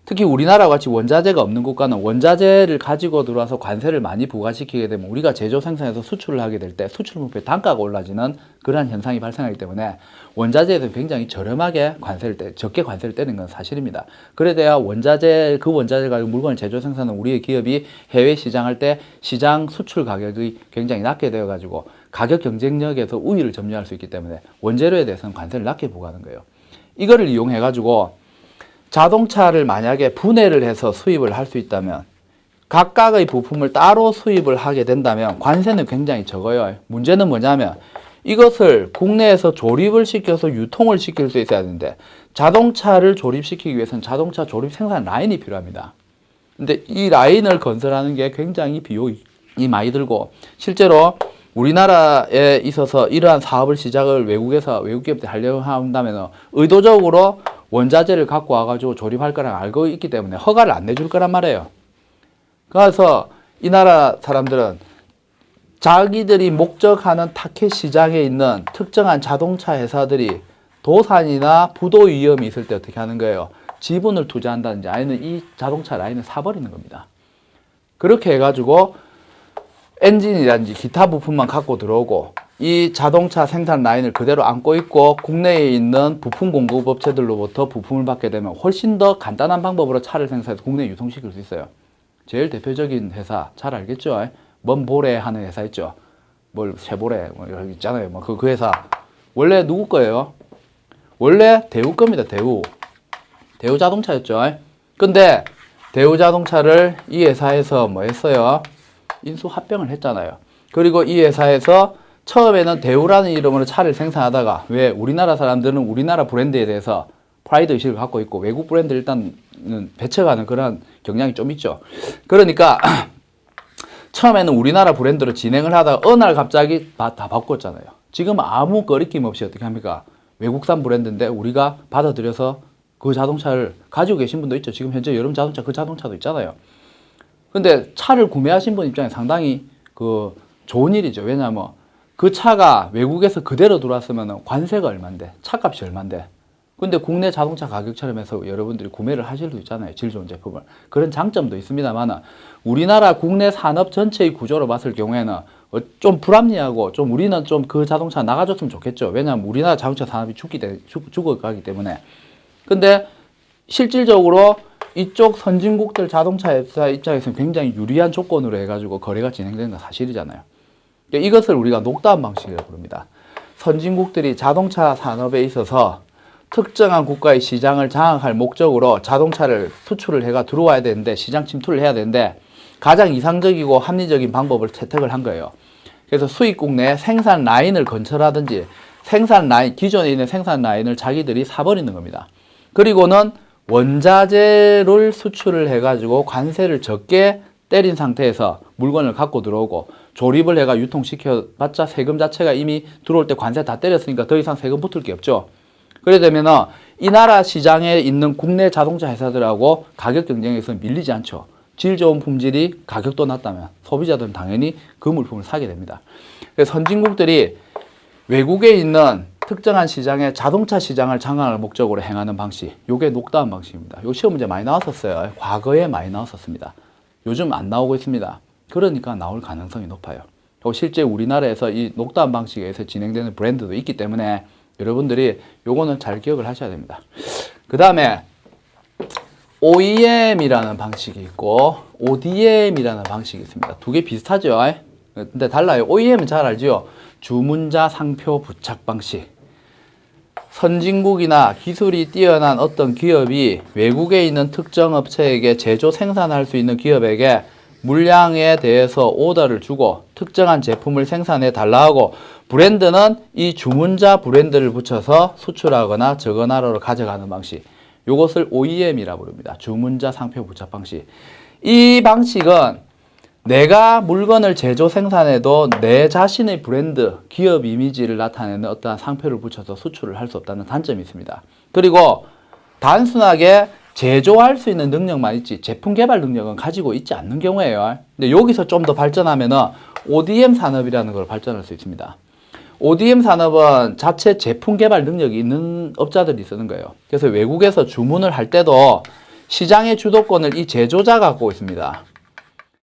특히 우리나라와 같이 원자재가 없는 국가는 원자재를 가지고 들어와서 관세를 많이 부과시키게 되면 우리가 제조 생산해서 수출을 하게 될 때 수출 목표의 단가가 올라지는 그러한 현상이 발생하기 때문에 원자재에서 굉장히 저렴하게 적게 관세를 떼는 건 사실입니다. 그래 돼야 그 원자재 가지고 물건을 제조 생산하는 우리의 기업이 해외 시장할 때 시장 수출 가격이 굉장히 낮게 되어 가지고 가격 경쟁력에서 우위를 점유할 수 있기 때문에 원재료에 대해서는 관세를 낮게 부과하는 거예요. 이거를 이용해 가지고 자동차를 만약에 분해를 해서 수입을 할 수 있다면 각각의 부품을 따로 수입을 하게 된다면 관세는 굉장히 적어요. 문제는 뭐냐면 이것을 국내에서 조립을 시켜서 유통을 시킬 수 있어야 되는데 자동차를 조립시키기 위해서는 자동차 조립 생산 라인이 필요합니다. 근데 이 라인을 건설하는 게 굉장히 비용이 많이 들고 실제로 우리나라에 있어서 이러한 사업을 시작을 외국 기업들이 하려고 한다면 의도적으로 원자재를 갖고 와가지고 조립할 거랑 알고 있기 때문에 허가를 안 내줄 거란 말이에요. 그래서 이 나라 사람들은 자기들이 목적하는 타켓 시장에 있는 특정한 자동차 회사들이 도산이나 부도 위험이 있을 때 어떻게 하는 거예요? 지분을 투자한다든지 아니면 이 자동차 라인을 사버리는 겁니다. 그렇게 해가지고 엔진이라든지 기타 부품만 갖고 들어오고 이 자동차 생산 라인을 그대로 안고 있고 국내에 있는 부품 공급 업체들로부터 부품을 받게 되면 훨씬 더 간단한 방법으로 차를 생산해서 국내에 유통시킬 수 있어요. 제일 대표적인 회사 잘 알겠죠? 먼보레 하는 회사 있죠? 쉐보레 여기 있잖아요. 그 회사 원래 누구 거예요? 원래 대우 겁니다. 대우 자동차였죠. 근데 대우 자동차를 이 회사에서 뭐 했어요? 인수 합병을 했잖아요. 그리고 이 회사에서 처음에는 대우라는 이름으로 차를 생산하다가 왜 우리나라 사람들은 우리나라 브랜드에 대해서 프라이드 의식을 갖고 있고 외국 브랜드를 일단은 배척하는 그런 경향이 좀 있죠. 그러니까 처음에는 우리나라 브랜드로 진행을 하다가 어느 날 갑자기 다 바꿨잖아요. 지금 아무 거리낌 없이 어떻게 합니까? 외국산 브랜드인데 우리가 받아들여서 그 자동차를 가지고 계신 분도 있죠. 지금 현재 여름 자동차 그 자동차도 있잖아요. 근데 차를 구매하신 분 입장에 상당히 좋은 일이죠. 왜냐하면 그 차가 외국에서 그대로 들어왔으면 관세가 얼만데 차값이 얼만데 근데 국내 자동차 가격처럼 해서 여러분들이 구매를 하실 수 있잖아요. 질 좋은 제품을. 그런 장점도 있습니다만 우리나라 국내 산업 전체의 구조로 봤을 경우에는 좀 불합리하고 좀 우리는 좀 그 자동차 나가줬으면 좋겠죠. 왜냐하면 우리나라 자동차 산업이 죽어가기 때문에. 근데 실질적으로 이쪽 선진국들 자동차 회사 입장에서는 굉장히 유리한 조건으로 해가지고 거래가 진행되는 건 사실이잖아요. 이것을 우리가 녹다운 방식이라고 부릅니다. 선진국들이 자동차 산업에 있어서 특정한 국가의 시장을 장악할 목적으로 자동차를 수출을 해가 들어와야 되는데 시장 침투를 해야 되는데 가장 이상적이고 합리적인 방법을 채택을 한 거예요. 그래서 수입국 내 생산 라인을 건설하든지 기존에 있는 생산 라인을 자기들이 사버리는 겁니다. 그리고는 원자재를 수출을 해가지고 관세를 적게 때린 상태에서 물건을 갖고 들어오고 조립을 해가 유통시켜봤자 세금 자체가 이미 들어올 때 관세 다 때렸으니까 더 이상 세금 붙을 게 없죠. 그래 되면 이 나라 시장에 있는 국내 자동차 회사들하고 가격 경쟁에서 밀리지 않죠. 질 좋은 품질이 가격도 낮다면 소비자들은 당연히 그 물품을 사게 됩니다. 그래서 선진국들이 외국에 있는 특정한 시장에 자동차 시장을 장악할 목적으로 행하는 방식, 요게 녹다운 방식입니다. 요 시험 문제 많이 나왔었어요. 과거에 많이 나왔었습니다. 요즘 안 나오고 있습니다. 그러니까 나올 가능성이 높아요. 실제 우리나라에서 이 녹다운 방식에 의해서 진행되는 브랜드도 있기 때문에 여러분들이 요거는 잘 기억을 하셔야 됩니다. 그 다음에 OEM이라는 방식이 있고 ODM이라는 방식이 있습니다. 두 개 비슷하죠? 근데 달라요. OEM은 잘 알죠? 주문자 상표 부착 방식. 선진국이나 기술이 뛰어난 어떤 기업이 외국에 있는 특정 업체에게 제조 생산할 수 있는 기업에게 물량에 대해서 오더를 주고 특정한 제품을 생산해 달라 하고 브랜드는 이 주문자 브랜드를 붙여서 수출하거나 저거나라로 가져가는 방식. 이것을 OEM이라고 부릅니다. 주문자 상표 부착 방식. 이 방식은 내가 물건을 제조 생산해도 내 자신의 브랜드, 기업 이미지를 나타내는 어떠한 상표를 붙여서 수출을 할 수 없다는 단점이 있습니다. 그리고 단순하게 제조할 수 있는 능력만 있지 제품 개발 능력은 가지고 있지 않는 경우에요. 근데 여기서 좀 더 발전하면은 ODM 산업이라는 걸 발전할 수 있습니다. ODM 산업은 자체 제품 개발 능력이 있는 업자들이 쓰는 거예요. 그래서 외국에서 주문을 할 때도 시장의 주도권을 이 제조자가 갖고 있습니다.